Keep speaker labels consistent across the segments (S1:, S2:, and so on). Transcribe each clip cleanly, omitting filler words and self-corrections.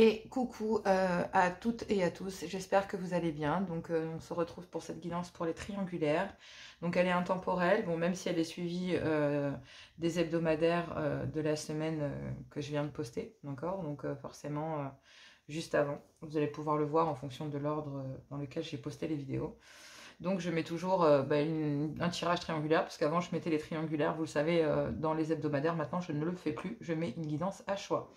S1: Et coucou à toutes et à tous, j'espère que vous allez bien. Donc on se retrouve pour cette guidance pour les triangulaires. Donc elle est intemporelle, bon, même si elle est suivie des hebdomadaires de la semaine que je viens de poster, d'accord. Donc forcément juste avant, vous allez pouvoir le voir en fonction de l'ordre dans lequel j'ai posté les vidéos. Donc je mets toujours un tirage triangulaire, parce qu'avant je mettais les triangulaires, vous le savez, dans les hebdomadaires. Maintenant je ne le fais plus, je mets une guidance à choix.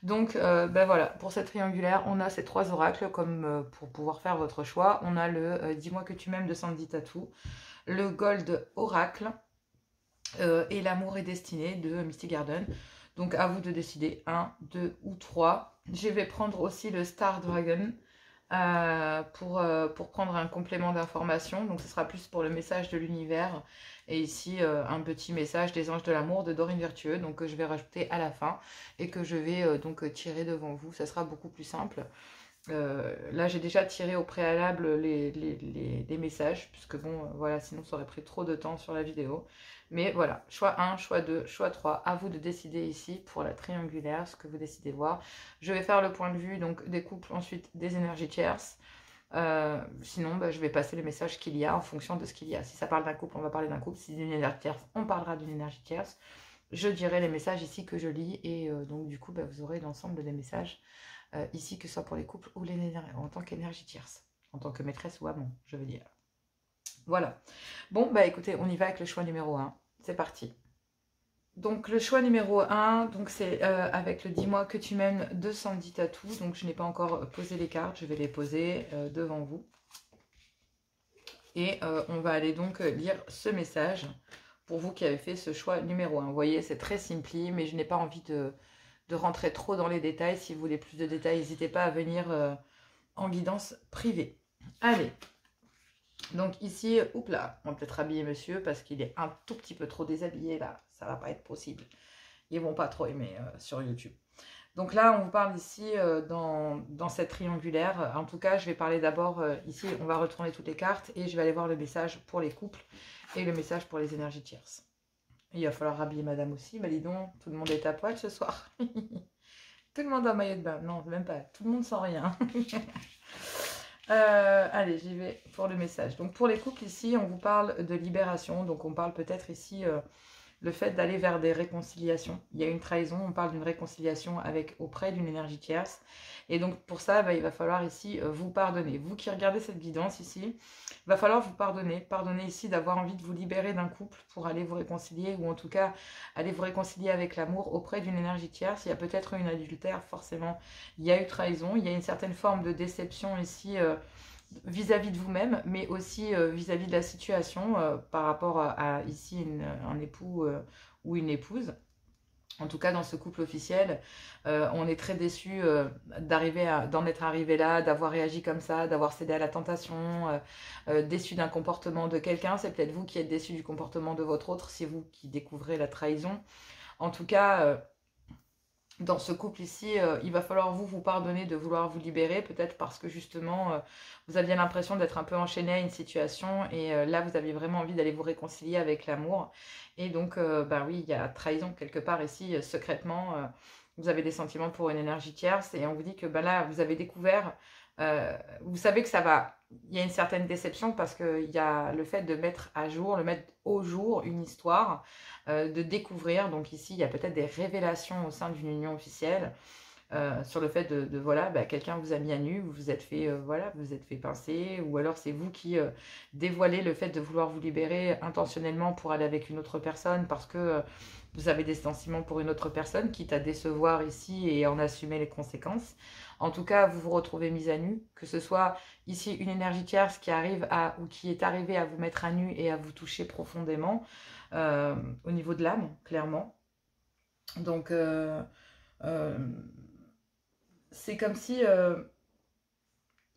S1: Donc voilà, pour cette triangulaire, on a ces trois oracles comme pour pouvoir faire votre choix. On a le Dis-moi que tu m'aimes de Sandy Tattoo, le Gold Oracle et l'amour est destiné de Misty Garden. Donc à vous de décider, un, deux ou trois. Je vais prendre aussi le Star Dragon pour prendre un complément d'information. Donc ce sera plus pour le message de l'univers. Et ici, un petit message des anges de l'amour de Dorine Virtueux, donc que je vais rajouter à la fin et que je vais donc tirer devant vous. Ça sera beaucoup plus simple. Là, j'ai déjà tiré au préalable les messages, puisque bon, voilà, sinon ça aurait pris trop de temps sur la vidéo. Mais voilà, choix 1, choix 2, choix 3. À vous de décider ici pour la triangulaire, ce que vous décidez de voir. Je vais faire le point de vue donc des couples, ensuite des énergies tierces. Sinon, je vais passer les messages qu'il y a en fonction de ce qu'il y a. Si ça parle d'un couple, on va parler d'un couple. Si c'est d'une énergie tierce, on parlera d'une énergie tierce. Je dirai les messages ici que je lis. Et donc, du coup, vous aurez l'ensemble des messages ici, que ce soit pour les couples ou en tant qu'énergie tierce. En tant que maîtresse ou amant, je veux dire. Voilà. Bon, écoutez, on y va avec le choix numéro 1. C'est parti. Donc le choix numéro 1, c'est avec le Dis-moi que tu m'aimes de Sandy Tattoo. Donc je n'ai pas encore posé les cartes, je vais les poser devant vous. Et on va aller donc lire ce message pour vous qui avez fait ce choix numéro 1. Vous voyez, c'est très simple, mais je n'ai pas envie de rentrer trop dans les détails. Si vous voulez plus de détails, n'hésitez pas à venir en guidance privée. Allez. Donc ici, oups là, on va peut-être habiller monsieur parce qu'il est un tout petit peu trop déshabillé là. Ça va pas être possible. Ils vont pas trop aimer sur YouTube. Donc là, on vous parle ici dans cette triangulaire. En tout cas, je vais parler d'abord ici, on va retourner toutes les cartes et je vais aller voir le message pour les couples et le message pour les énergies tierces. Il va falloir habiller madame aussi. Dis donc, tout le monde est à poil ce soir. Tout le monde a maillot de bain. Non, même pas. Tout le monde sent rien. Allez, j'y vais pour le message. Donc pour les couples ici, on vous parle de libération. Donc on parle peut-être ici le fait d'aller vers des réconciliations. Il y a une trahison, on parle d'une réconciliation auprès d'une énergie tierce. Et donc pour ça, il va falloir ici vous pardonner. Vous qui regardez cette guidance ici, il va falloir vous pardonner. Pardonner ici d'avoir envie de vous libérer d'un couple pour aller vous réconcilier, ou en tout cas aller vous réconcilier avec l'amour auprès d'une énergie tierce. Il y a peut-être une adultère, forcément. Il y a eu trahison, il y a une certaine forme de déception ici vis-à-vis de vous-même, mais aussi vis-à-vis de la situation par rapport à ici un époux ou une épouse. En tout cas, dans ce couple officiel, on est très déçu d'en être arrivé là, d'avoir réagi comme ça, d'avoir cédé à la tentation, déçu d'un comportement de quelqu'un. C'est peut-être vous qui êtes déçu du comportement de votre autre, c'est vous qui découvrez la trahison. En tout cas, dans ce couple ici, il va falloir vous pardonner de vouloir vous libérer, peut-être parce que justement, vous aviez l'impression d'être un peu enchaîné à une situation et là, vous aviez vraiment envie d'aller vous réconcilier avec l'amour. Et donc, oui, il y a trahison quelque part ici, secrètement. Vous avez des sentiments pour une énergie tierce et on vous dit que là, vous avez découvert, vous savez que ça va, il y a une certaine déception parce qu'il y a le fait de mettre au jour une histoire, de découvrir. Donc ici, il y a peut-être des révélations au sein d'une union officielle sur le fait de voilà, quelqu'un vous a mis à nu, vous vous êtes fait, vous vous êtes fait pincer, ou alors c'est vous qui dévoilez le fait de vouloir vous libérer intentionnellement pour aller avec une autre personne parce que vous avez des sentiments pour une autre personne, quitte à décevoir ici et en assumer les conséquences. En tout cas, vous vous retrouvez mise à nu, que ce soit ici une énergie tierce qui arrive ou qui est arrivée à vous mettre à nu et à vous toucher profondément au niveau de l'âme, clairement. Donc, c'est comme si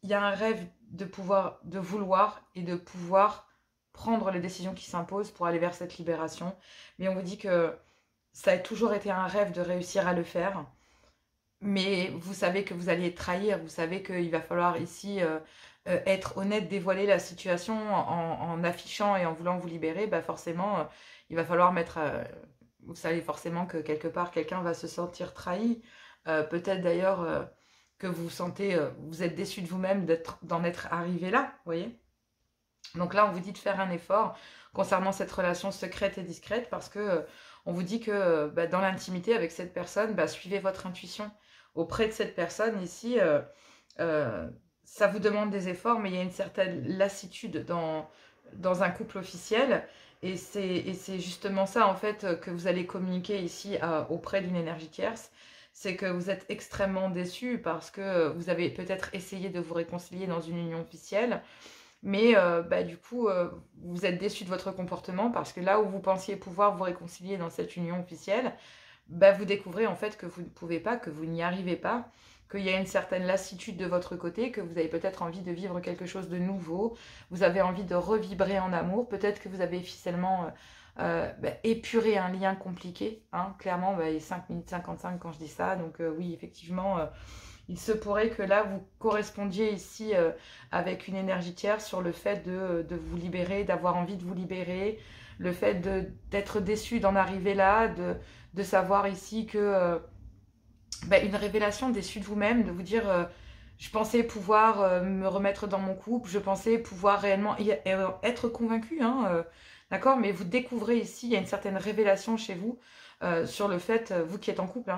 S1: il y a un rêve de vouloir et de pouvoir prendre les décisions qui s'imposent pour aller vers cette libération. Mais on vous dit que ça a toujours été un rêve de réussir à le faire. Mais vous savez que vous alliez trahir, vous savez qu'il va falloir ici être honnête, dévoiler la situation en affichant et en voulant vous libérer. Forcément, il va falloir mettre... vous savez forcément que quelque part, quelqu'un va se sentir trahi. Peut-être d'ailleurs que vous sentez, vous êtes déçu de vous-même d'en être arrivé là, vous voyez. Donc là, on vous dit de faire un effort concernant cette relation secrète et discrète parce que on vous dit que dans l'intimité avec cette personne, suivez votre intuition. Auprès de cette personne ici, ça vous demande des efforts, mais il y a une certaine lassitude dans un couple officiel. Et c'est justement ça, en fait, que vous allez communiquer ici auprès d'une énergie tierce. C'est que vous êtes extrêmement déçu parce que vous avez peut-être essayé de vous réconcilier dans une union officielle. Mais du coup, vous êtes déçu de votre comportement parce que là où vous pensiez pouvoir vous réconcilier dans cette union officielle, vous découvrez en fait que vous ne pouvez pas, que vous n'y arrivez pas, qu'il y a une certaine lassitude de votre côté, que vous avez peut-être envie de vivre quelque chose de nouveau, vous avez envie de revibrer en amour, peut-être que vous avez officiellement épuré un lien compliqué, hein, clairement, il est 5 minutes 55 quand je dis ça, donc oui, effectivement, il se pourrait que là, vous correspondiez ici avec une énergie tierce sur le fait de vous libérer, d'avoir envie de vous libérer, le fait d'être déçu d'en arriver là, de savoir ici que une révélation déçue de vous-même, de vous dire je pensais pouvoir me remettre dans mon couple, je pensais pouvoir réellement être convaincu, hein, d'accord, mais vous découvrez ici, il y a une certaine révélation chez vous sur le fait, vous qui êtes en couple,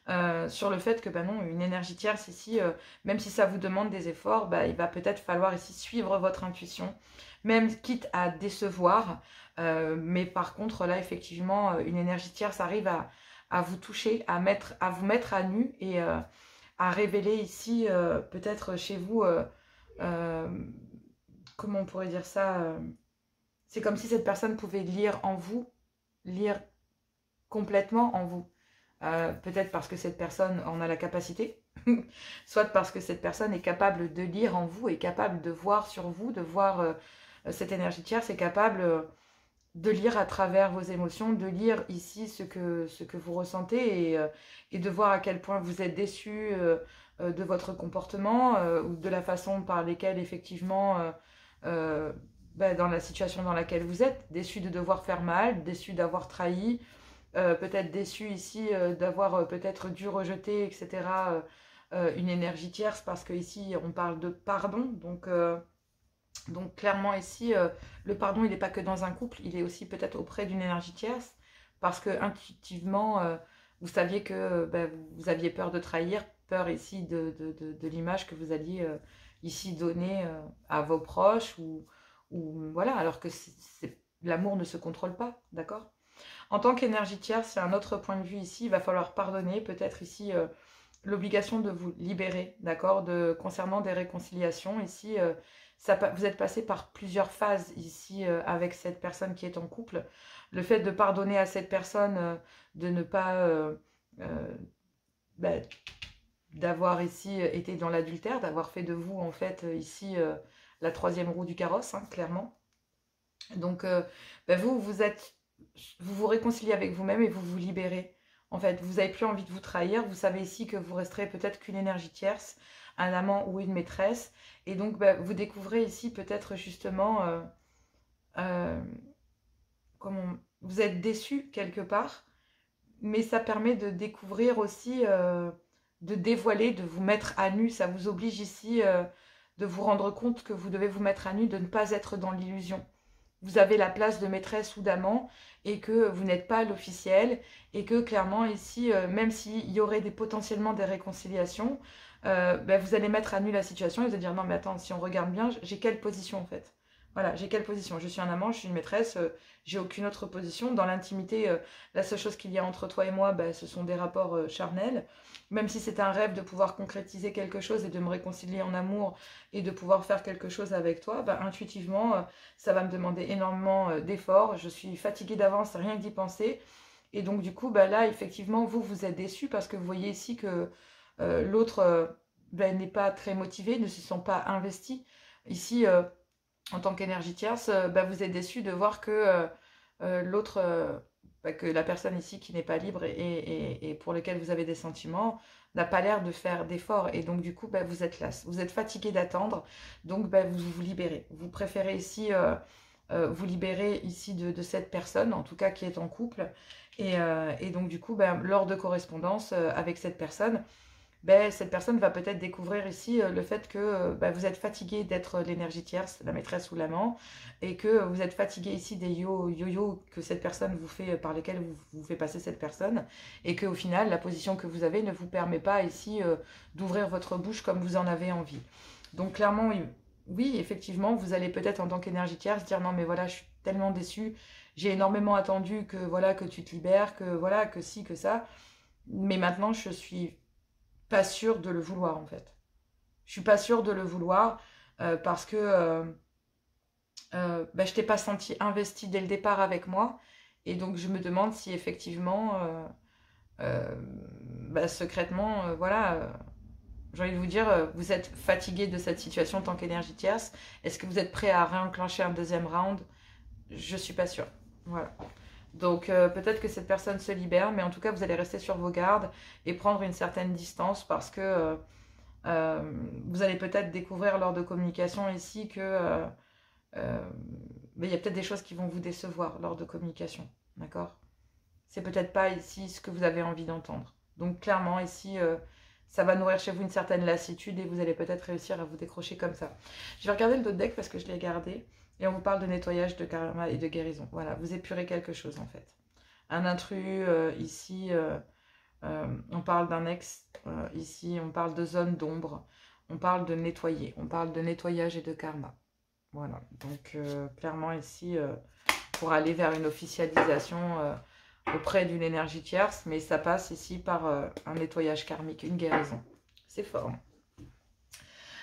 S1: hein, sur le fait que non, une énergie tierce ici, même si ça vous demande des efforts, il va peut-être falloir ici suivre votre intuition, même quitte à décevoir, mais par contre là effectivement une énergie tierce arrive à vous toucher, à vous mettre à nu et à révéler ici peut-être chez vous, comment on pourrait dire ça, c'est comme si cette personne pouvait lire en vous, lire complètement en vous. Peut-être parce que cette personne en a la capacité, soit parce que cette personne est capable de lire en vous, est capable de voir sur vous, de voir cette énergie tierce, est capable de lire à travers vos émotions, de lire ici ce que vous ressentez et de voir à quel point vous êtes déçu de votre comportement ou de la façon par lesquelles effectivement dans la situation dans laquelle vous êtes, déçu de devoir faire mal, déçu d'avoir trahi, peut-être déçu ici d'avoir peut-être dû rejeter, etc., une énergie tierce, parce que ici on parle de pardon, donc clairement ici, le pardon, il n'est pas que dans un couple, il est aussi peut-être auprès d'une énergie tierce, parce que intuitivement, vous saviez que vous aviez peur de trahir, peur ici de l'image que vous alliez ici donner à vos proches, ou voilà, alors que l'amour ne se contrôle pas, d'accord? En tant qu'énergie tierce, c'est un autre point de vue ici, il va falloir pardonner, peut-être ici l'obligation de vous libérer, d'accord, concernant des réconciliations. Ici, vous êtes passé par plusieurs phases ici avec cette personne qui est en couple. Le fait de pardonner à cette personne, de ne pas d'avoir ici été dans l'adultère, d'avoir fait de vous en fait ici la troisième roue du carrosse, hein, clairement. Donc vous vous réconciliez avec vous-même et vous vous libérez. En fait, vous n'avez plus envie de vous trahir. Vous savez ici que vous resterez peut-être qu'une énergie tierce, un amant ou une maîtresse. Et donc, vous découvrez ici peut-être justement comment vous êtes déçu quelque part. Mais ça permet de découvrir aussi, de dévoiler, de vous mettre à nu. Ça vous oblige ici de vous rendre compte que vous devez vous mettre à nu, de ne pas être dans l'illusion. Vous avez la place de maîtresse ou d'amant et que vous n'êtes pas l'officiel et que clairement ici, même s'il y aurait potentiellement des réconciliations, vous allez mettre à nu la situation et vous dire non mais attends, si on regarde bien, j'ai quelle position en fait? Voilà, j'ai quelle position? Je suis un amant, je suis une maîtresse, j'ai aucune autre position. Dans l'intimité, la seule chose qu'il y a entre toi et moi, ce sont des rapports charnels. Même si c'est un rêve de pouvoir concrétiser quelque chose et de me réconcilier en amour et de pouvoir faire quelque chose avec toi, intuitivement, ça va me demander énormément d'efforts. Je suis fatiguée d'avance, rien que d'y penser. Et donc du coup, là, effectivement, vous êtes déçus parce que vous voyez ici que l'autre n'est pas très motivé, ne se sent pas investi. Ici, en tant qu'énergie tierce, vous êtes déçu de voir que l'autre, que la personne ici qui n'est pas libre et pour laquelle vous avez des sentiments, n'a pas l'air de faire d'efforts. Et donc du coup, vous êtes lasse, vous êtes fatigué d'attendre, donc vous vous libérez. Vous préférez ici vous libérer ici de cette personne, en tout cas qui est en couple. Et donc du coup, lors de correspondance avec cette personne, ben, cette personne va peut-être découvrir ici le fait que ben, vous êtes fatigué d'être l'énergie tierce, la maîtresse ou l'amant, et que vous êtes fatigué ici des yo-yo que cette personne vous fait, par lesquels vous fait passer cette personne, et qu'au final, la position que vous avez ne vous permet pas ici d'ouvrir votre bouche comme vous en avez envie. Donc clairement, oui, oui, effectivement, vous allez peut-être en tant qu'énergie tierce dire non mais voilà, je suis tellement déçue, j'ai énormément attendu que voilà que tu te libères, que voilà que ci, que ça, mais maintenant je suis pas sûre de le vouloir en fait. Je suis pas sûre de le vouloir parce que bah, je t'ai pas senti investi dès le départ avec moi et donc je me demande si effectivement euh, bah, secrètement voilà j'ai envie de vous dire, vous êtes fatigué de cette situation en tant qu'énergie tierce. Est-ce que vous êtes prêt à réenclencher un deuxième round? Je suis pas sûre. Voilà. Donc peut-être que cette personne se libère, mais en tout cas vous allez rester sur vos gardes et prendre une certaine distance parce que vous allez peut-être découvrir lors de communication ici que mais il y a peut-être des choses qui vont vous décevoir lors de communication. D'accord? C'est peut-être pas ici ce que vous avez envie d'entendre. Donc clairement ici ça va nourrir chez vous une certaine lassitude et vous allez peut-être réussir à vous décrocher comme ça. Je vais regarder le dos de deck parce que je l'ai gardé. Et on vous parle de nettoyage, de karma et de guérison. Voilà, vous épurez quelque chose en fait. Un intrus, ici, on parle d'un ex. Ici, on parle de zone d'ombre. On parle de nettoyer. On parle de nettoyage et de karma. Voilà, donc clairement ici, pour aller vers une officialisation auprès d'une énergie tierce, mais ça passe ici par un nettoyage karmique, une guérison. C'est fort.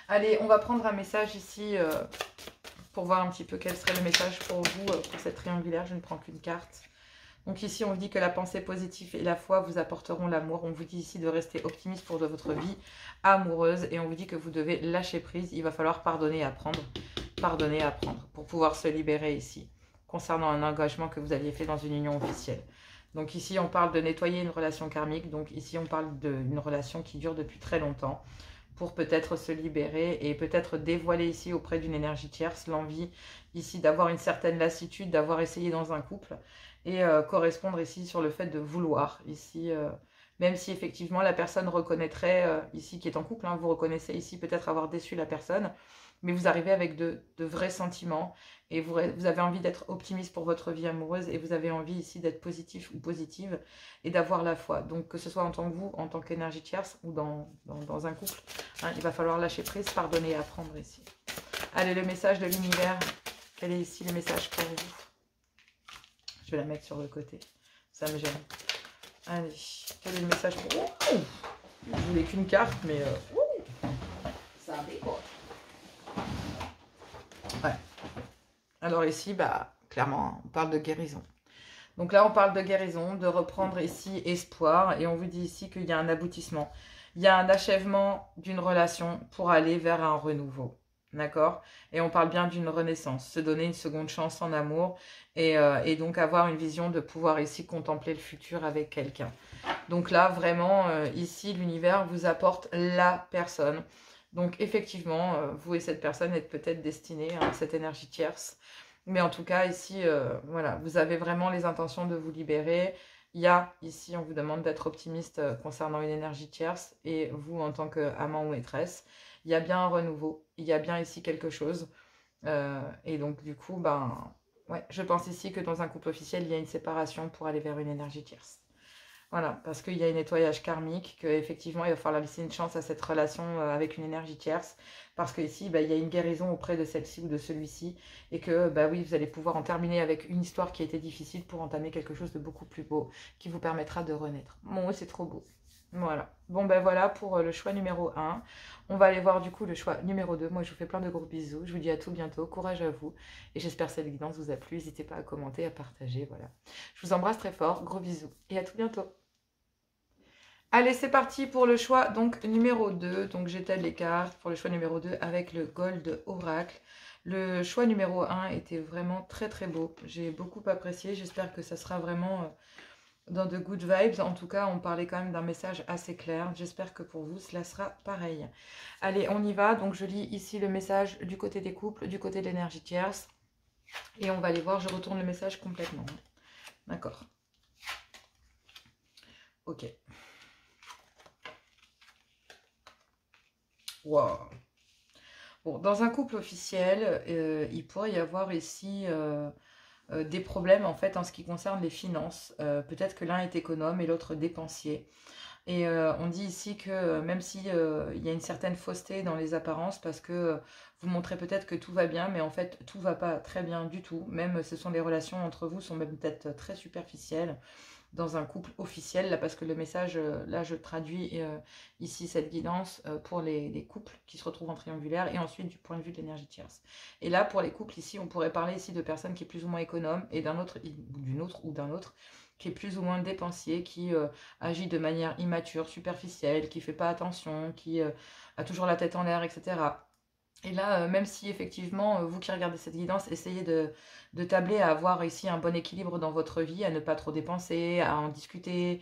S1: Allez, on va prendre un message ici pour voir un petit peu quel serait le message pour vous, pour cette triangulaire. Je ne prends qu'une carte. Donc ici, on vous dit que la pensée positive et la foi vous apporteront l'amour. On vous dit ici de rester optimiste pour de votre vie amoureuse. Et on vous dit que vous devez lâcher prise. Il va falloir pardonner et apprendre. Pardonner et apprendre pour pouvoir se libérer ici. Concernant un engagement que vous aviez fait dans une union officielle. Donc ici, on parle de nettoyer une relation karmique. Donc ici, on parle d'une relation qui dure depuis très longtemps. Pour peut-être se libérer et peut-être dévoiler ici auprès d'une énergie tierce l'envie ici d'avoir une certaine lassitude, d'avoir essayé dans un couple et correspondre ici sur le fait de vouloir ici, même si effectivement la personne reconnaîtrait ici qui est en couple, hein, vous reconnaissez ici peut-être avoir déçu la personne, mais vous arrivez avec de vrais sentiments et vous avez envie d'être optimiste pour votre vie amoureuse et vous avez envie ici d'être positif ou positive et d'avoir la foi. Donc que ce soit en tant que vous, en tant qu'énergie tierce ou dans un couple, hein, il va falloir lâcher prise, pardonner et apprendre ici. Allez, le message de l'univers, quel est ici le message pour vous? Je vais la mettre sur le côté, ça me gêne. Allez, quel est le message pour vous? Je voulais qu'une carte, mais ça décolle. Ouais. Alors ici, bah, clairement, on parle de guérison. Donc là, on parle de guérison, de reprendre ici espoir. Et on vous dit ici qu'il y a un aboutissement. Il y a un achèvement d'une relation pour aller vers un renouveau. D'accord? Et on parle bien d'une renaissance. Se donner une seconde chance en amour. Et donc avoir une vision de pouvoir ici contempler le futur avec quelqu'un. Donc là, vraiment, ici, l'univers vous apporte la personne. Donc effectivement, vous et cette personne êtes peut-être destinés à cette énergie tierce. Mais en tout cas, ici, voilà, vous avez vraiment les intentions de vous libérer. Il y a, ici, on vous demande d'être optimiste concernant une énergie tierce. Et vous, en tant qu'amant ou maîtresse, il y a bien un renouveau. Il y a bien ici quelque chose. Et donc, du coup, ben, ouais, je pense ici que dans un couple officiel, il y a une séparation pour aller vers une énergie tierce. Voilà, parce qu'il y a un nettoyage karmique, qu'effectivement, il va falloir laisser une chance à cette relation avec une énergie tierce, parce qu'ici, bah, il y a une guérison auprès de celle-ci ou de celui-ci, et que, bah oui, vous allez pouvoir en terminer avec une histoire qui a été difficile pour entamer quelque chose de beaucoup plus beau, qui vous permettra de renaître. Bon, c'est trop beau. Voilà. Bon, ben voilà pour le choix numéro 1. On va aller voir du coup le choix numéro 2. Moi, je vous fais plein de gros bisous. Je vous dis à tout bientôt. Courage à vous. Et j'espère que cette guidance vous a plu. N'hésitez pas à commenter, à partager. Voilà. Je vous embrasse très fort. Gros bisous. Et à tout bientôt. Allez, c'est parti pour le choix donc numéro 2. Donc j'étale les cartes pour le choix numéro 2 avec le Gold Oracle. Le choix numéro 1 était vraiment très très beau. J'ai beaucoup apprécié. J'espère que ça sera vraiment dans de good vibes. En tout cas, on parlait quand même d'un message assez clair. J'espère que pour vous, cela sera pareil. Allez, on y va. Donc je lis ici le message du côté des couples, du côté de l'énergie tierce. Et on va aller voir. Je retourne le message complètement. D'accord. Ok. Wow. Bon, dans un couple officiel, il pourrait y avoir ici des problèmes en fait en ce qui concerne les finances. Peut-être que l'un est économe et l'autre dépensier. Et on dit ici que même si il y a une certaine fausseté dans les apparences, parce que vous montrez peut-être que tout va bien, mais en fait tout va pas très bien du tout. Même ce sont les relations entre vous sont même peut-être très superficielles dans un couple officiel, là, parce que le message, là, je traduis ici cette guidance pour les couples qui se retrouvent en triangulaire, et ensuite du point de vue de l'énergie tierce. Et là, pour les couples, ici, on pourrait parler ici de personnes qui est plus ou moins économe, et d'un autre, d'une autre ou d'un autre, qui est plus ou moins dépensier, qui agit de manière immature, superficielle, qui fait pas attention, qui a toujours la tête en l'air, etc. Et là, même si effectivement, vous qui regardez cette guidance, essayez de tabler à avoir ici un bon équilibre dans votre vie, à ne pas trop dépenser, à en discuter,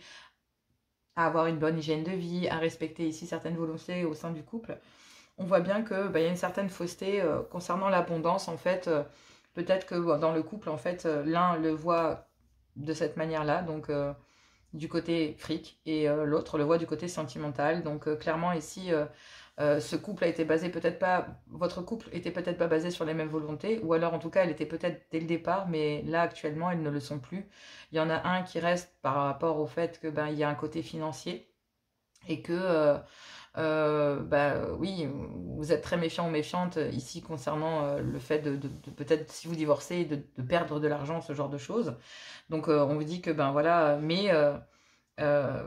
S1: à avoir une bonne hygiène de vie, à respecter ici certaines volontés au sein du couple, on voit bien que y a une certaine fausseté concernant l'abondance. En fait, peut-être que dans le couple, en fait, l'un le voit de cette manière-là, donc du côté fric, et l'autre le voit du côté sentimental. Donc clairement ici, ce couple a été basé peut-être pas, votre couple était peut-être pas basé sur les mêmes volontés, ou alors en tout cas elle était peut-être dès le départ, mais là actuellement elles ne le sont plus. Il y en a un qui reste par rapport au fait que il y a un côté financier, et que oui, vous êtes très méfiant ou méfiante ici concernant le fait de peut-être, si vous divorcez, de perdre de l'argent, ce genre de choses. Donc on vous dit que voilà, mais euh,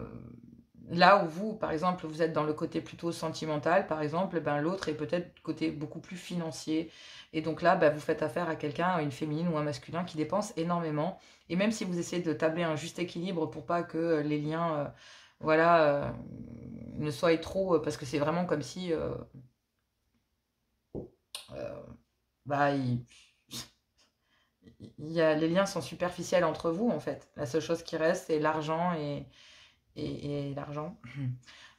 S1: là où vous, par exemple, vous êtes dans le côté plutôt sentimental, par exemple, l'autre est peut-être côté beaucoup plus financier. Et donc là, vous faites affaire à quelqu'un, une féminine ou un masculin qui dépense énormément. Et même si vous essayez de tabler un juste équilibre pour pas que les liens voilà, ne soient trop... parce que c'est vraiment comme si euh, il, les liens sont superficiels entre vous, en fait. La seule chose qui reste, c'est l'argent et l'argent.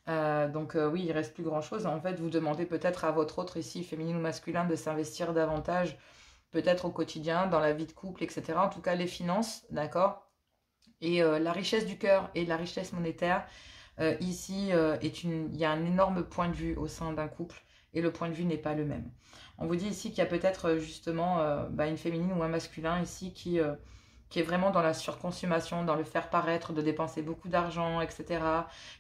S1: Donc oui, il reste plus grand chose. En fait, vous demandez peut-être à votre autre ici, féminine ou masculin, de s'investir davantage, peut-être au quotidien, dans la vie de couple, etc. En tout cas, les finances, d'accord. Et la richesse du cœur et la richesse monétaire, ici, il y a un énorme point de vue au sein d'un couple, et le point de vue n'est pas le même. On vous dit ici qu'il y a peut-être justement une féminine ou un masculin ici qui est vraiment dans la surconsommation, dans le faire paraître, de dépenser beaucoup d'argent, etc.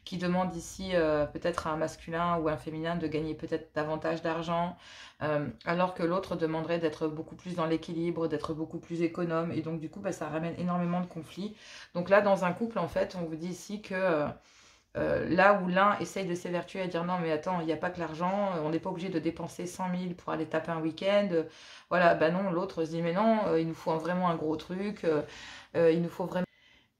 S1: Qui demande ici peut-être à un masculin ou un féminin de gagner peut-être davantage d'argent, alors que l'autre demanderait d'être beaucoup plus dans l'équilibre, d'être beaucoup plus économe. Et donc du coup, ça ramène énormément de conflits. Donc là, dans un couple, en fait, on vous dit ici que... là où l'un essaye de s'évertuer à dire non mais attends, il n'y a pas que l'argent, on n'est pas obligé de dépenser 100 000 pour aller taper un week-end, voilà, non, l'autre se dit mais non, il nous faut vraiment un gros truc, il nous faut vraiment...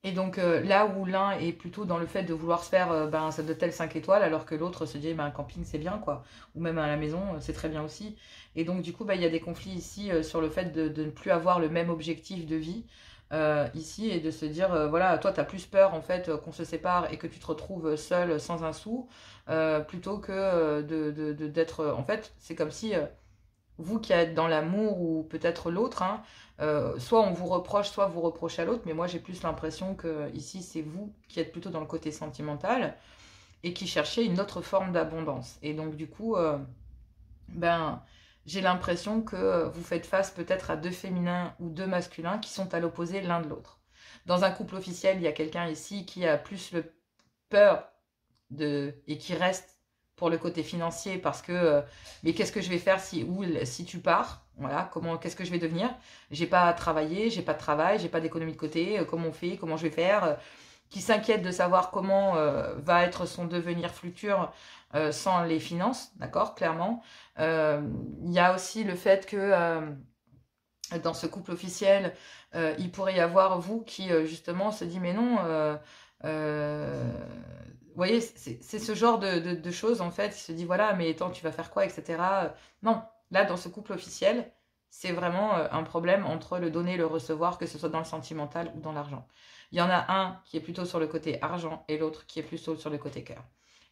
S1: Et donc là où l'un est plutôt dans le fait de vouloir se faire un hôtel 5 étoiles, alors que l'autre se dit un camping c'est bien quoi, ou même à la maison c'est très bien aussi. Et donc du coup il y a des conflits ici sur le fait de ne plus avoir le même objectif de vie ici, et de se dire voilà, toi tu as plus peur en fait qu'on se sépare et que tu te retrouves seul sans un sou, plutôt que d'être en fait, c'est comme si vous qui êtes dans l'amour, ou peut-être l'autre, hein, soit on vous reproche, soit vous reprochez à l'autre, mais moi j'ai plus l'impression que ici c'est vous qui êtes plutôt dans le côté sentimental et qui cherchez une autre forme d'abondance. Et donc du coup, j'ai l'impression que vous faites face peut-être à deux féminins ou deux masculins qui sont à l'opposé l'un de l'autre. Dans un couple officiel, il y a quelqu'un ici qui a plus le peur et qui reste pour le côté financier, parce que mais qu'est-ce que je vais faire si tu pars, voilà, qu'est-ce que je vais devenir, j'ai pas à travailler, j'ai pas de travail, j'ai pas d'économie de côté, comment on fait, comment je vais faire, qui s'inquiète de savoir comment va être son devenir futur sans les finances, d'accord, clairement. Il y a aussi le fait que dans ce couple officiel, il pourrait y avoir vous qui justement se dit mais non, vous voyez, c'est ce genre de choses en fait, il se dit voilà, mais attends, tu vas faire quoi, etc. Non, là dans ce couple officiel, c'est vraiment un problème entre le donner et le recevoir, que ce soit dans le sentimental ou dans l'argent. Il y en a un qui est plutôt sur le côté argent et l'autre qui est plutôt sur le côté cœur.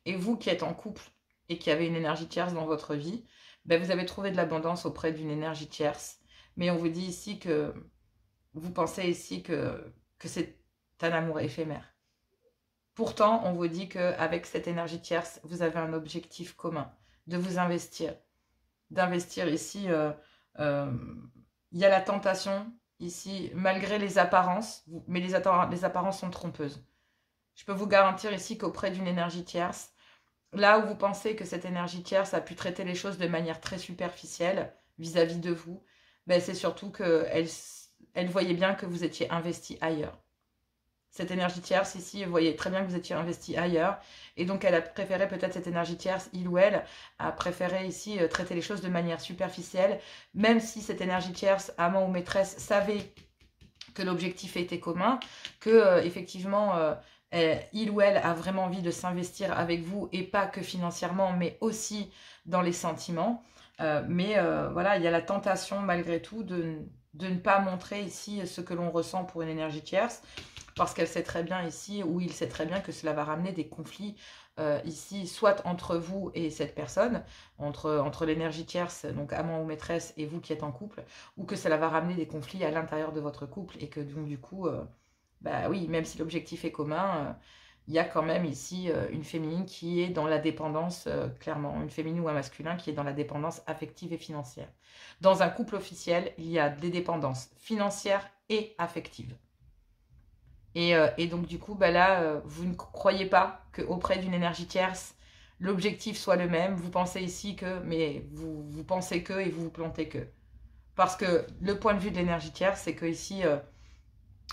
S1: Et vous qui êtes en couple et qui avez une énergie tierce dans votre vie, vous avez trouvé de l'abondance auprès d'une énergie tierce. Mais on vous dit ici que vous pensez ici que c'est un amour éphémère. Pourtant, on vous dit qu'avec cette énergie tierce, vous avez un objectif commun de vous investir. D'investir ici, il y a la tentation ici, malgré les apparences, mais les apparences sont trompeuses. Je peux vous garantir ici qu'auprès d'une énergie tierce, là où vous pensez que cette énergie tierce a pu traiter les choses de manière très superficielle vis-à-vis de vous, ben c'est surtout qu'elle voyait bien que vous étiez investi ailleurs. Cette énergie tierce ici, vous voyez très bien que vous étiez investi ailleurs. Et donc, elle a préféré peut-être cette énergie tierce, il ou elle, a préféré ici traiter les choses de manière superficielle. Même si cette énergie tierce, amant ou maîtresse, savait que l'objectif était commun, que effectivement, il ou elle a vraiment envie de s'investir avec vous, et pas que financièrement, mais aussi dans les sentiments. Voilà, il y a la tentation malgré tout de ne pas montrer ici ce que l'on ressent pour une énergie tierce, parce qu'elle sait très bien ici, ou il sait très bien que cela va ramener des conflits ici, soit entre vous et cette personne, entre l'énergie tierce, donc amant ou maîtresse, et vous qui êtes en couple, ou que cela va ramener des conflits à l'intérieur de votre couple, et que donc du coup, bah oui, même si l'objectif est commun, il y a quand même ici une féminine qui est dans la dépendance, clairement, une féminine ou un masculin qui est dans la dépendance affective et financière. Dans un couple officiel, il y a des dépendances financières et affectives. Et donc, du coup, bah là, vous ne croyez pas qu'auprès d'une énergie tierce, l'objectif soit le même. Vous pensez ici que, mais vous pensez que et vous vous plantez que. Parce que le point de vue de l'énergie tierce, c'est que ici,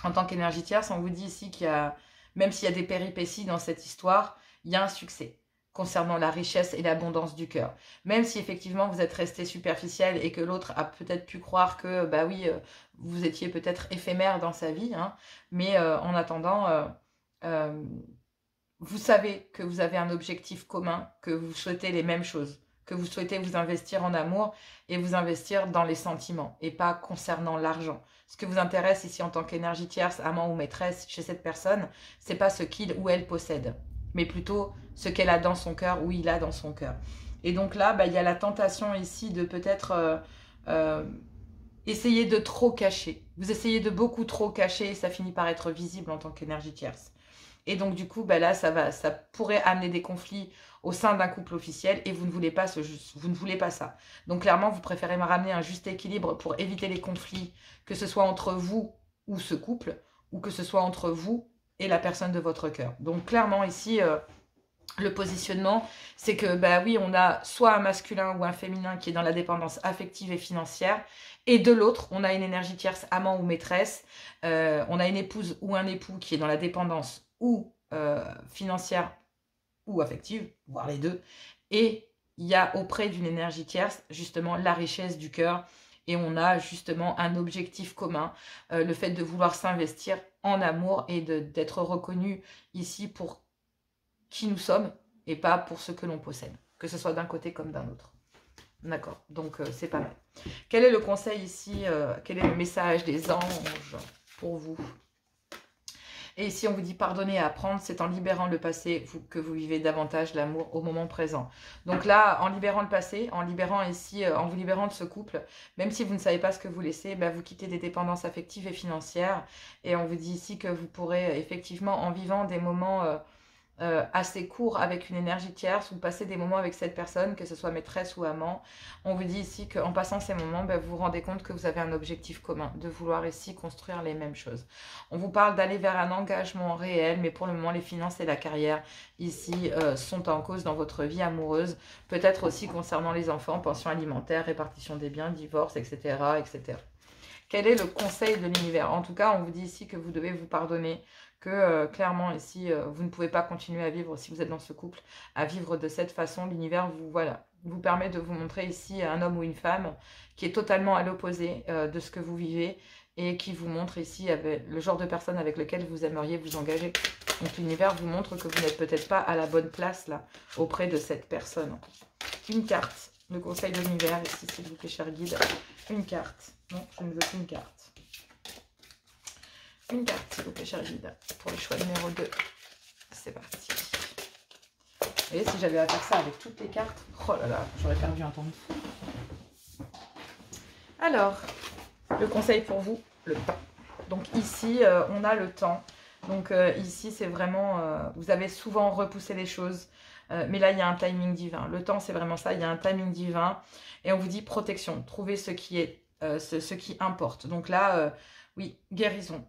S1: en tant qu'énergie tierce, on vous dit ici qu'il y a, même s'il y a des péripéties dans cette histoire, il y a un succès concernant la richesse et l'abondance du cœur. Même si effectivement vous êtes resté superficiel et que l'autre a peut-être pu croire que, bah oui, vous étiez peut-être éphémère dans sa vie, hein, mais en attendant, vous savez que vous avez un objectif commun, que vous souhaitez les mêmes choses, que vous souhaitez vous investir en amour et vous investir dans les sentiments et pas concernant l'argent. Ce que vous intéresse ici en tant qu'énergie tierce, amant ou maîtresse chez cette personne, c'est pas ce qu'il ou elle possède, mais plutôt ce qu'elle a dans son cœur ou il a dans son cœur. Et donc là, bah, il y a la tentation ici de peut-être essayer de trop cacher. Vous essayez de beaucoup trop cacher et ça finit par être visible en tant qu'énergie tierce. Et donc du coup, bah là, ça pourrait amener des conflits au sein d'un couple officiel et vous ne voulez pas ça. Donc clairement, vous préférez ramener un juste équilibre pour éviter les conflits, que ce soit entre vous ou ce couple, ou que ce soit entre vous et la personne de votre cœur. Donc clairement ici, le positionnement, c'est que bah oui, on a soit un masculin ou un féminin qui est dans la dépendance affective et financière, et de l'autre, on a une énergie tierce, amant ou maîtresse, on a une épouse ou un époux qui est dans la dépendance ou financière ou affective, voire les deux, et il y a auprès d'une énergie tierce justement la richesse du cœur, et on a justement un objectif commun, le fait de vouloir s'investir en amour et d'être reconnu ici pour qui nous sommes et pas pour ce que l'on possède, que ce soit d'un côté comme d'un autre. D'accord, donc c'est pas mal. Quel est le conseil ici, quel est le message des anges pour vous? Et ici, on vous dit pardonner et apprendre, c'est en libérant le passé que vous vivez davantage l'amour au moment présent. Donc là, en libérant le passé, en libérant ici, en vous libérant de ce couple, même si vous ne savez pas ce que vous laissez, bah, vous quittez des dépendances affectives et financières. Et on vous dit ici que vous pourrez effectivement, en vivant des moments assez courts avec une énergie tierce, ou passer des moments avec cette personne, que ce soit maîtresse ou amant, on vous dit ici qu'en passant ces moments, bah, vous vous rendez compte que vous avez un objectif commun, de vouloir ici construire les mêmes choses. On vous parle d'aller vers un engagement réel, mais pour le moment, les finances et la carrière ici sont en cause dans votre vie amoureuse, peut-être aussi concernant les enfants, pension alimentaire, répartition des biens, divorce, etc., etc. Quel est le conseil de l'univers? En tout cas, on vous dit ici que vous devez vous pardonner, que clairement ici, vous ne pouvez pas continuer à vivre, si vous êtes dans ce couple, à vivre de cette façon. L'univers vous permet de vous montrer ici un homme ou une femme qui est totalement à l'opposé de ce que vous vivez, et qui vous montre ici le genre de personne avec lequel vous aimeriez vous engager. Donc l'univers vous montre que vous n'êtes peut-être pas à la bonne place là, auprès de cette personne. Une carte, le conseil de l'univers ici, s'il vous plaît, cher guide. Une carte. Non, je ne veux qu'une carte. Une carte, s'il vous plaît, cher guide, pour le choix numéro 2. C'est parti. Vous voyez, si j'avais à faire ça avec toutes les cartes, oh là là, j'aurais perdu un temps de fou. Alors, le conseil pour vous, le temps. Donc ici, on a le temps. Donc ici, c'est vraiment, vous avez souvent repoussé les choses. Mais là, il y a un timing divin. Le temps, c'est vraiment ça. Il y a un timing divin. Et on vous dit protection. Trouvez ce qui est, ce qui importe. Donc là, oui, guérison.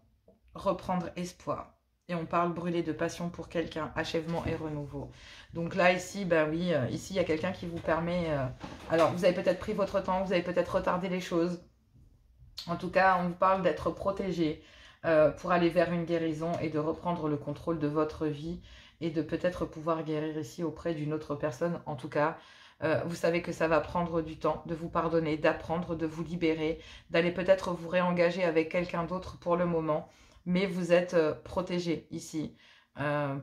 S1: Reprendre espoir. Et on parle brûler de passion pour quelqu'un. Achèvement et renouveau. Donc là, ici, ben oui, ici, il y a quelqu'un qui vous permet... alors, vous avez peut-être pris votre temps. Vous avez peut-être retardé les choses. En tout cas, on vous parle d'être protégé pour aller vers une guérison et de reprendre le contrôle de votre vie et de peut-être pouvoir guérir ici auprès d'une autre personne. En tout cas, vous savez que ça va prendre du temps de vous pardonner, d'apprendre, de vous libérer, d'aller peut-être vous réengager avec quelqu'un d'autre pour le moment. Mais vous êtes protégé ici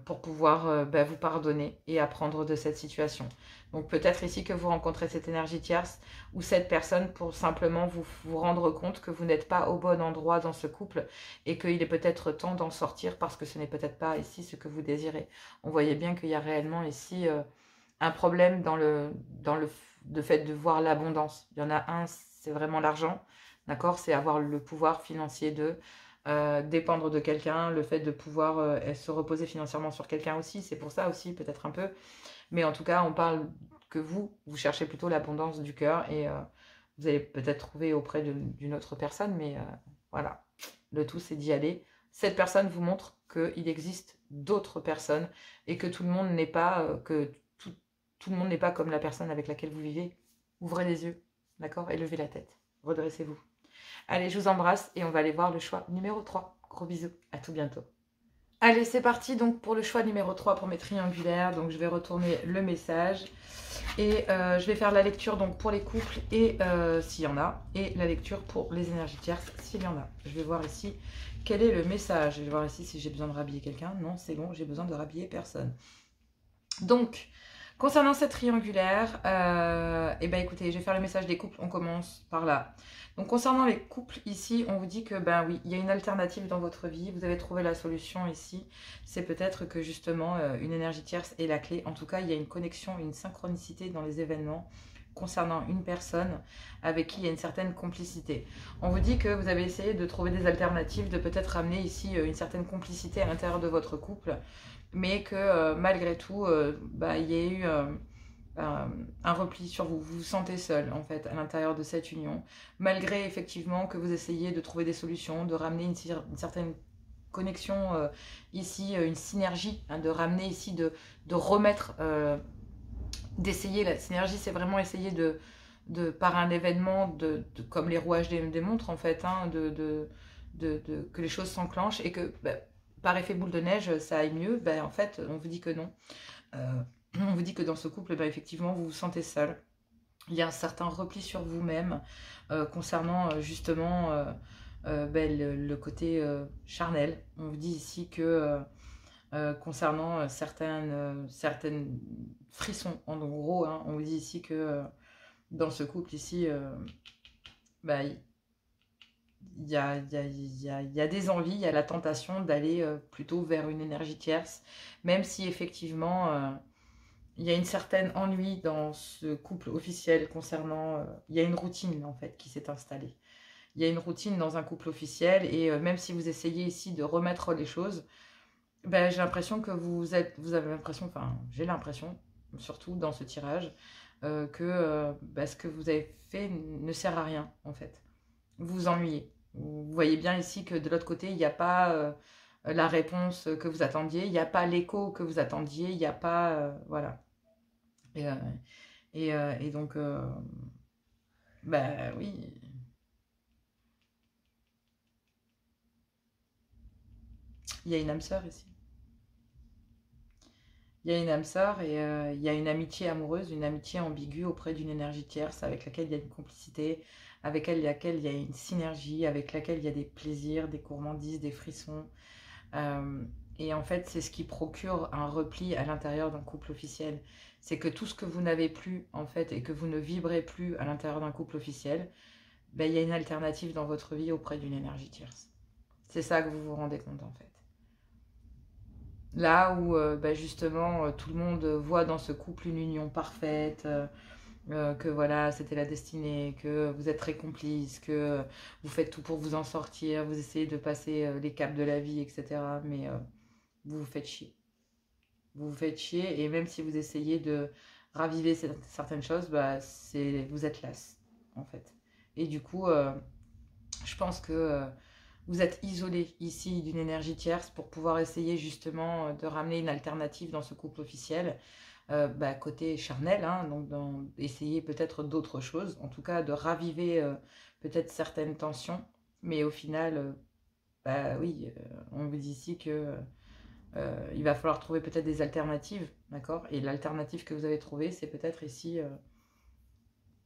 S1: pour pouvoir vous pardonner et apprendre de cette situation. Donc peut-être ici que vous rencontrez cette énergie tierce ou cette personne pour simplement vous rendre compte que vous n'êtes pas au bon endroit dans ce couple et qu'il est peut-être temps d'en sortir parce que ce n'est peut-être pas ici ce que vous désirez. On voyait bien qu'il y a réellement ici un problème dans le fait de voir l'abondance. Il y en a un, c'est vraiment l'argent, d'accord? C'est avoir le pouvoir financier de dépendre de quelqu'un, le fait de pouvoir se reposer financièrement sur quelqu'un aussi, c'est pour ça aussi peut-être un peu. Mais en tout cas, on parle que vous cherchez plutôt l'abondance du cœur et vous allez peut-être trouver auprès d'une autre personne, mais voilà, le tout c'est d'y aller. Cette personne vous montre qu'il existe d'autres personnes et que tout le monde n'est pas, tout le monde n'est pas comme la personne avec laquelle vous vivez. Ouvrez les yeux, d'accord? Et levez la tête, redressez-vous. Allez, je vous embrasse et on va aller voir le choix numéro 3. Gros bisous, à tout bientôt. Allez, c'est parti donc pour le choix numéro 3 pour mes triangulaires. Donc je vais retourner le message et je vais faire la lecture donc pour les couples et s'il y en a, et la lecture pour les énergies tierces s'il y en a. Je vais voir ici quel est le message. Je vais voir ici si j'ai besoin de rhabiller quelqu'un. Non, c'est bon, j'ai besoin de rhabiller personne. Donc, concernant cette triangulaire, eh ben écoutez, je vais faire le message des couples. On commence par là. Donc concernant les couples, ici, on vous dit que, ben oui, il y a une alternative dans votre vie. Vous avez trouvé la solution ici. C'est peut-être que justement, une énergie tierce est la clé. En tout cas, il y a une connexion, une synchronicité dans les événements concernant une personne avec qui il y a une certaine complicité. On vous dit que vous avez essayé de trouver des alternatives, de peut-être ramener ici une certaine complicité à l'intérieur de votre couple, mais que malgré tout, il y a eu un repli sur vous. Vous vous sentez seul, en fait, à l'intérieur de cette union. Malgré, effectivement, que vous essayez de trouver des solutions, de ramener une certaine connexion ici, une synergie, hein, de ramener ici, de remettre, d'essayer, la synergie, c'est vraiment essayer par un événement, comme les rouages des montres, en fait, hein, que les choses s'enclenchent et que, par effet boule de neige, ça aille mieux. En fait, on vous dit que non. On vous dit que dans ce couple, effectivement, vous vous sentez seul. Il y a un certain repli sur vous-même concernant justement le côté charnel. On vous dit ici que concernant certaines frissons, en gros, hein, on vous dit ici que dans ce couple ici, il y a des envies, il y a la tentation d'aller plutôt vers une énergie tierce, même si effectivement il y a une certaine ennui dans ce couple officiel concernant... il y a une routine en fait qui s'est installée. Il y a une routine dans un couple officiel et même si vous essayez ici de remettre les choses, j'ai l'impression que vous avez l'impression, enfin j'ai l'impression, surtout dans ce tirage, que ce que vous avez fait ne sert à rien en fait. Vous vous ennuyez. Vous voyez bien ici que de l'autre côté, il n'y a pas la réponse que vous attendiez, il n'y a pas l'écho que vous attendiez, il n'y a pas... voilà. Et donc, oui. Il y a une âme sœur ici. Il y a une âme sœur et il y a une amitié amoureuse, une amitié ambiguë auprès d'une énergie tierce avec laquelle il y a une complicité, avec laquelle il y a une synergie, avec laquelle il y a des plaisirs, des gourmandises, des frissons. Et en fait, c'est ce qui procure un repli à l'intérieur d'un couple officiel. C'est que tout ce que vous n'avez plus, en fait, et que vous ne vibrez plus à l'intérieur d'un couple officiel, il y a une alternative dans votre vie auprès d'une énergie tierce. C'est ça que vous vous rendez compte, en fait. Là où, justement, tout le monde voit dans ce couple une union parfaite, que voilà, c'était la destinée, que vous êtes très complices, que vous faites tout pour vous en sortir, vous essayez de passer les caps de la vie, etc. Mais vous vous faites chier. vous vous faites chier, et même si vous essayez de raviver certaines choses, bah, vous êtes lasse, en fait. Et du coup, je pense que vous êtes isolé ici d'une énergie tierce pour pouvoir essayer justement de ramener une alternative dans ce couple officiel, bah, côté charnel, hein, donc essayer peut-être d'autres choses, en tout cas de raviver peut-être certaines tensions, mais au final, bah oui, on vous dit ici que il va falloir trouver peut-être des alternatives, d'accord? Et l'alternative que vous avez trouvée, c'est peut-être ici,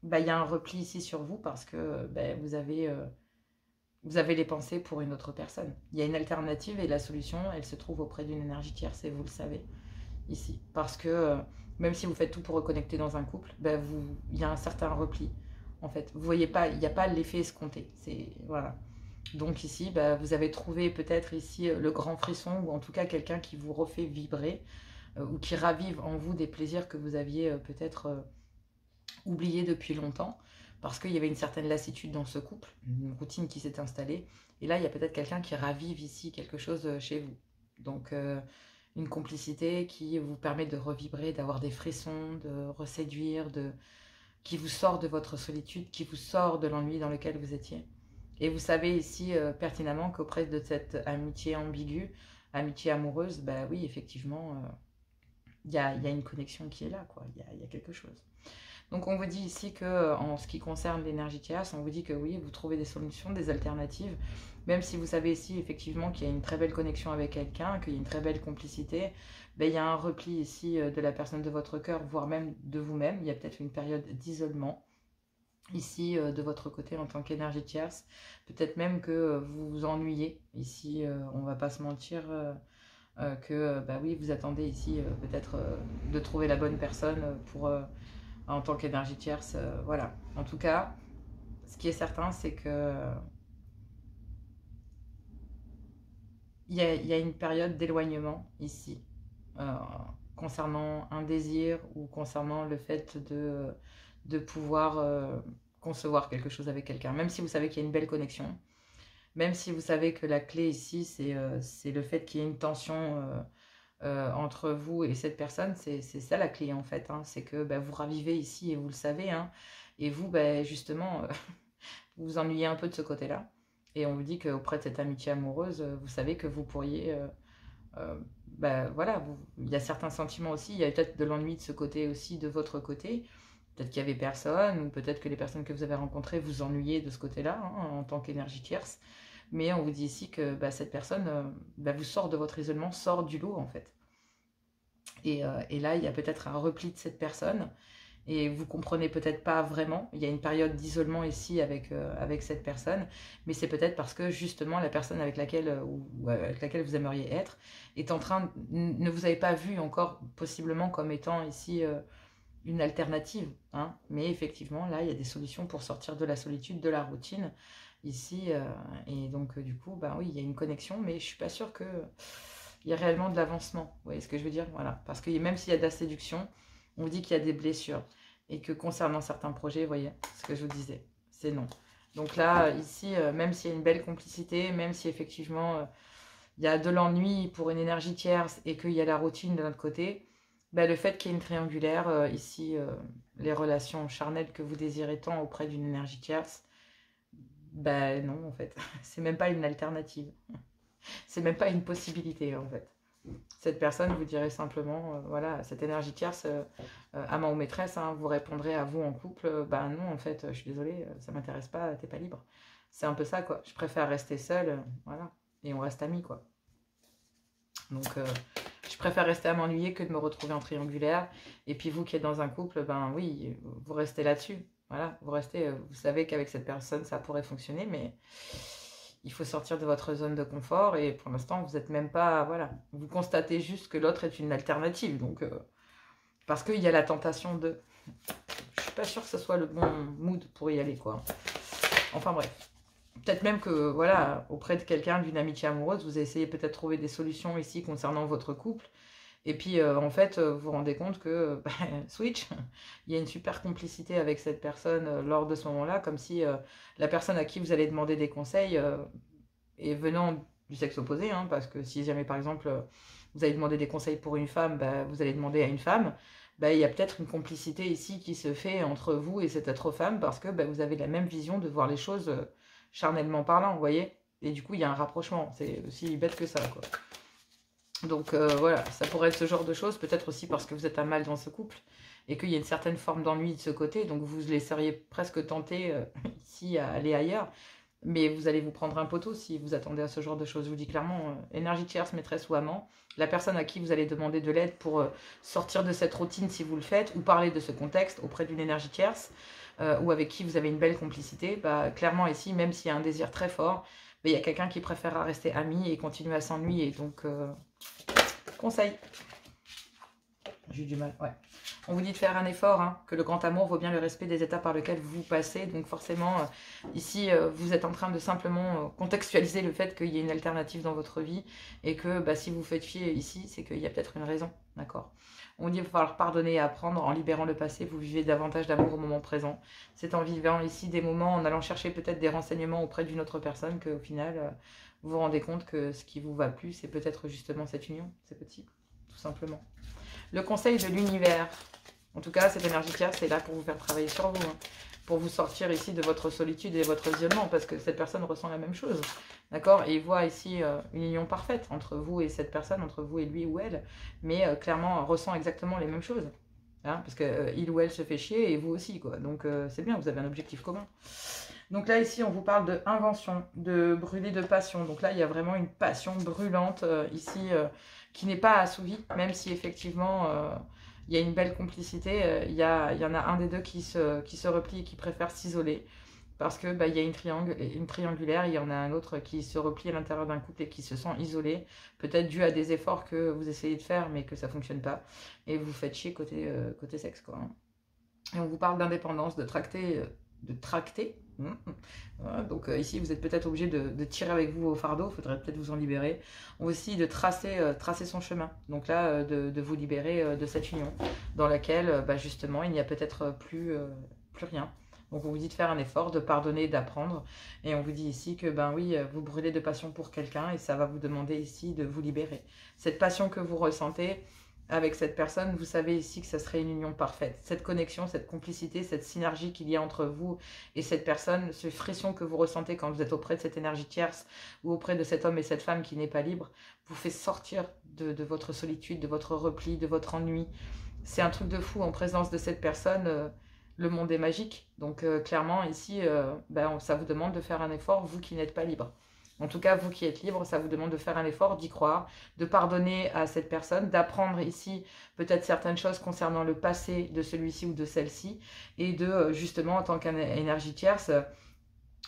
S1: bah, il y a un repli ici sur vous parce que bah, vous avez les pensées pour une autre personne. Il y a une alternative et la solution, elle se trouve auprès d'une énergie tierce et vous le savez ici. Parce que même si vous faites tout pour reconnecter dans un couple, bah, il y a un certain repli. En fait, vous voyez pas, il n'y a pas l'effet escompté. Voilà. Donc ici, bah, vous avez trouvé peut-être ici le grand frisson, ou en tout cas quelqu'un qui vous refait vibrer, ou qui ravive en vous des plaisirs que vous aviez peut-être oubliés depuis longtemps, parce qu'il y avait une certaine lassitude dans ce couple, une routine qui s'est installée, et là il y a peut-être quelqu'un qui ravive ici quelque chose chez vous. Donc une complicité qui vous permet de revibrer, d'avoir des frissons, de reséduire, qui vous sort de votre solitude, qui vous sort de l'ennui dans lequel vous étiez. Et vous savez ici pertinemment qu'auprès de cette amitié ambiguë, amitié amoureuse, bah oui, effectivement, il y a une connexion qui est là, quoi. Il y a quelque chose. Donc on vous dit ici que en ce qui concerne l'énergie tierce, on vous dit que oui, vous trouvez des solutions, des alternatives, même si vous savez ici effectivement qu'il y a une très belle connexion avec quelqu'un, qu'il y a une très belle complicité, ben, il y a un repli ici de la personne de votre cœur, voire même de vous-même. Il y a peut-être une période d'isolement ici de votre côté en tant qu'énergie tierce. Peut-être même que vous vous ennuyez. Ici, on va pas se mentir que bah oui, vous attendez ici peut-être de trouver la bonne personne pour en tant qu'énergie tierce. Voilà. En tout cas, ce qui est certain, c'est que il y a une période d'éloignement ici concernant un désir ou concernant le fait de pouvoir concevoir quelque chose avec quelqu'un. Même si vous savez qu'il y a une belle connexion, même si vous savez que la clé ici, c'est le fait qu'il y ait une tension entre vous et cette personne, c'est ça la clé en fait. Hein. C'est que bah, vous ravivez ici et vous le savez. Hein. Et vous, bah, justement, vous vous ennuyez un peu de ce côté-là. Et on vous dit qu'auprès de cette amitié amoureuse, vous savez que vous pourriez... bah, voilà, il y a certains sentiments aussi. Il y a peut-être de l'ennui de ce côté aussi, de votre côté. Peut-être qu'il y avait personne, ou peut-être que les personnes que vous avez rencontrées vous ennuyaient de ce côté-là, hein, en tant qu'énergie tierce. Mais on vous dit ici que bah, cette personne bah, vous sort de votre isolement, sort du lot en fait. Et là, il y a peut-être un repli de cette personne. Et vous comprenez peut-être pas vraiment. Il y a une période d'isolement ici avec cette personne. Mais c'est peut-être parce que justement la personne avec laquelle vous aimeriez être est en train... ne vous avez pas vu encore possiblement comme étant ici... une alternative, hein. Mais effectivement, là, il y a des solutions pour sortir de la solitude, de la routine, ici, et donc, du coup, bah oui, il y a une connexion, mais je suis pas sûre qu'il y a réellement de l'avancement, vous voyez ce que je veux dire? Voilà, parce que même s'il y a de la séduction, on vous dit qu'il y a des blessures, et que concernant certains projets, vous voyez, ce que je vous disais, c'est non. Donc là, ici, même s'il y a une belle complicité, même si effectivement, il y a de l'ennui pour une énergie tierce, et qu'il y a la routine de notre côté, bah, le fait qu'il y ait une triangulaire, ici, les relations charnelles que vous désirez tant auprès d'une énergie tierce, ben non, en fait. C'est même pas une alternative. C'est même pas une possibilité, en fait. Cette personne vous dirait simplement, voilà, cette énergie tierce, amant ou maîtresse, hein, vous répondrez à vous en couple, ben non, en fait, je suis désolée, ça m'intéresse pas, t'es pas libre. C'est un peu ça, quoi. Je préfère rester seule, voilà. Et on reste amis, quoi. Donc, je préfère rester à m'ennuyer que de me retrouver en triangulaire. Et puis vous qui êtes dans un couple, ben oui, vous restez là-dessus. Voilà, vous restez, vous savez qu'avec cette personne, ça pourrait fonctionner, mais il faut sortir de votre zone de confort. Et pour l'instant, vous n'êtes même pas, voilà, vous constatez juste que l'autre est une alternative. Donc, parce qu'il y a la tentation de... Je suis pas sûre que ce soit le bon mood pour y aller, quoi. Enfin bref. Peut-être même que, voilà, auprès de quelqu'un, d'une amitié amoureuse, vous essayez peut-être de trouver des solutions ici concernant votre couple. Et puis, en fait, vous vous rendez compte que, switch, il y a une super complicité avec cette personne lors de ce moment-là, comme si la personne à qui vous allez demander des conseils est venant du sexe opposé, hein, parce que si jamais, par exemple, vous allez demander des conseils pour une femme, bah, vous allez demander à une femme. Bah, il y a peut-être une complicité ici qui se fait entre vous et cette autre femme parce que bah, vous avez la même vision de voir les choses charnellement parlant, vous voyez. Et du coup, il y a un rapprochement. C'est aussi bête que ça, quoi. Donc voilà, ça pourrait être ce genre de choses, peut-être aussi parce que vous êtes un mâle dans ce couple et qu'il y a une certaine forme d'ennui de ce côté, donc vous laisseriez presque tenter ici à aller ailleurs, mais vous allez vous prendre un poteau si vous attendez à ce genre de choses. Je vous dis clairement, énergie tierce, maîtresse ou amant, la personne à qui vous allez demander de l'aide pour sortir de cette routine si vous le faites, ou parler de ce contexte auprès d'une énergie tierce, ou avec qui vous avez une belle complicité, bah, clairement ici, même s'il y a un désir très fort, bah, il y a quelqu'un qui préférera rester ami et continuer à s'ennuyer, donc... conseil. J'ai eu du mal, ouais. On vous dit de faire un effort, hein, que le grand amour vaut bien le respect des étapes par lesquels vous passez. Donc forcément, ici, vous êtes en train de simplement contextualiser le fait qu'il y ait une alternative dans votre vie et que bah, si vous faites fier ici, c'est qu'il y a peut-être une raison, d'accord. On dit qu'il va falloir pardonner et apprendre. En libérant le passé, vous vivez davantage d'amour au moment présent. C'est en vivant ici des moments, en allant chercher peut-être des renseignements auprès d'une autre personne qu'au final, vous vous rendez compte que ce qui vous va plus, c'est peut-être justement cette union. C'est possible, tout simplement. Le conseil de l'univers. En tout cas, cette énergie tierce, c'est là pour vous faire travailler sur vous. Hein, pour vous sortir ici de votre solitude et votre isolement, parce que cette personne ressent la même chose. D'accord. Et il voit ici une union parfaite entre vous et cette personne, entre vous et lui ou elle, mais clairement ressent exactement les mêmes choses. Hein, parce que il ou elle se fait chier et vous aussi, quoi. Donc c'est bien, vous avez un objectif commun. Donc là, ici, on vous parle de invention, de brûler de passion. Donc là, il y a vraiment une passion brûlante ici qui n'est pas assouvie, même si effectivement, il y a une belle complicité. Il y en a un des deux qui se replie et qui préfère s'isoler. Parce que bah, il y a une triangulaire, il y en a un autre qui se replie à l'intérieur d'un couple et qui se sent isolé. Peut-être dû à des efforts que vous essayez de faire, mais que ça ne fonctionne pas. Et vous vous faites chier côté sexe, quoi. Hein. Et on vous parle d'indépendance, de tracter. Voilà, donc ici, vous êtes peut-être obligé de tirer avec vous au fardeau, il faudrait peut-être vous en libérer. Aussi de tracer son chemin. Donc là, de vous libérer de cette union dans laquelle, bah, justement, il n'y a peut-être plus rien. Donc on vous dit de faire un effort, de pardonner, d'apprendre. Et on vous dit ici que, ben oui, vous brûlez de passion pour quelqu'un et ça va vous demander ici de vous libérer. Cette passion que vous ressentez avec cette personne, vous savez ici que ça serait une union parfaite. Cette connexion, cette complicité, cette synergie qu'il y a entre vous et cette personne, ce frisson que vous ressentez quand vous êtes auprès de cette énergie tierce ou auprès de cet homme et cette femme qui n'est pas libre, vous fait sortir de votre solitude, de votre repli, de votre ennui. C'est un truc de fou. En présence de cette personne, le monde est magique. Donc clairement, ici, ben, ça vous demande de faire un effort, vous qui n'êtes pas libre. En tout cas, vous qui êtes libre, ça vous demande de faire un effort, d'y croire, de pardonner à cette personne, d'apprendre ici peut-être certaines choses concernant le passé de celui-ci ou de celle-ci, et de justement, en tant qu'énergie tierce,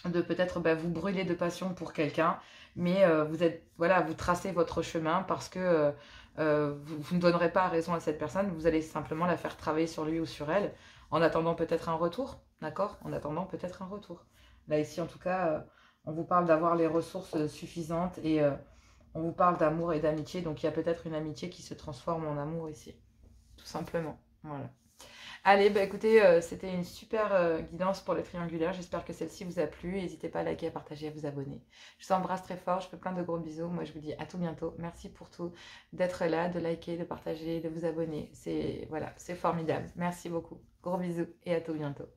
S1: de peut-être bah, vous brûler de passion pour quelqu'un, mais vous tracez votre chemin parce que vous ne donnerez pas raison à cette personne, vous allez simplement la faire travailler sur lui ou sur elle, en attendant peut-être un retour, d'accord? En attendant peut-être un retour. Là, ici, en tout cas... on vous parle d'avoir les ressources suffisantes et on vous parle d'amour et d'amitié. Donc, il y a peut-être une amitié qui se transforme en amour ici. Tout simplement. Voilà. Allez, bah écoutez, c'était une super guidance pour les triangulaires. J'espère que celle-ci vous a plu. N'hésitez pas à liker, à partager, à vous abonner. Je vous embrasse très fort. Je fais plein de gros bisous. Moi, je vous dis à tout bientôt. Merci pour tout, d'être là, de liker, de partager, de vous abonner. C'est voilà, c'est formidable. Merci beaucoup. Gros bisous et à tout bientôt.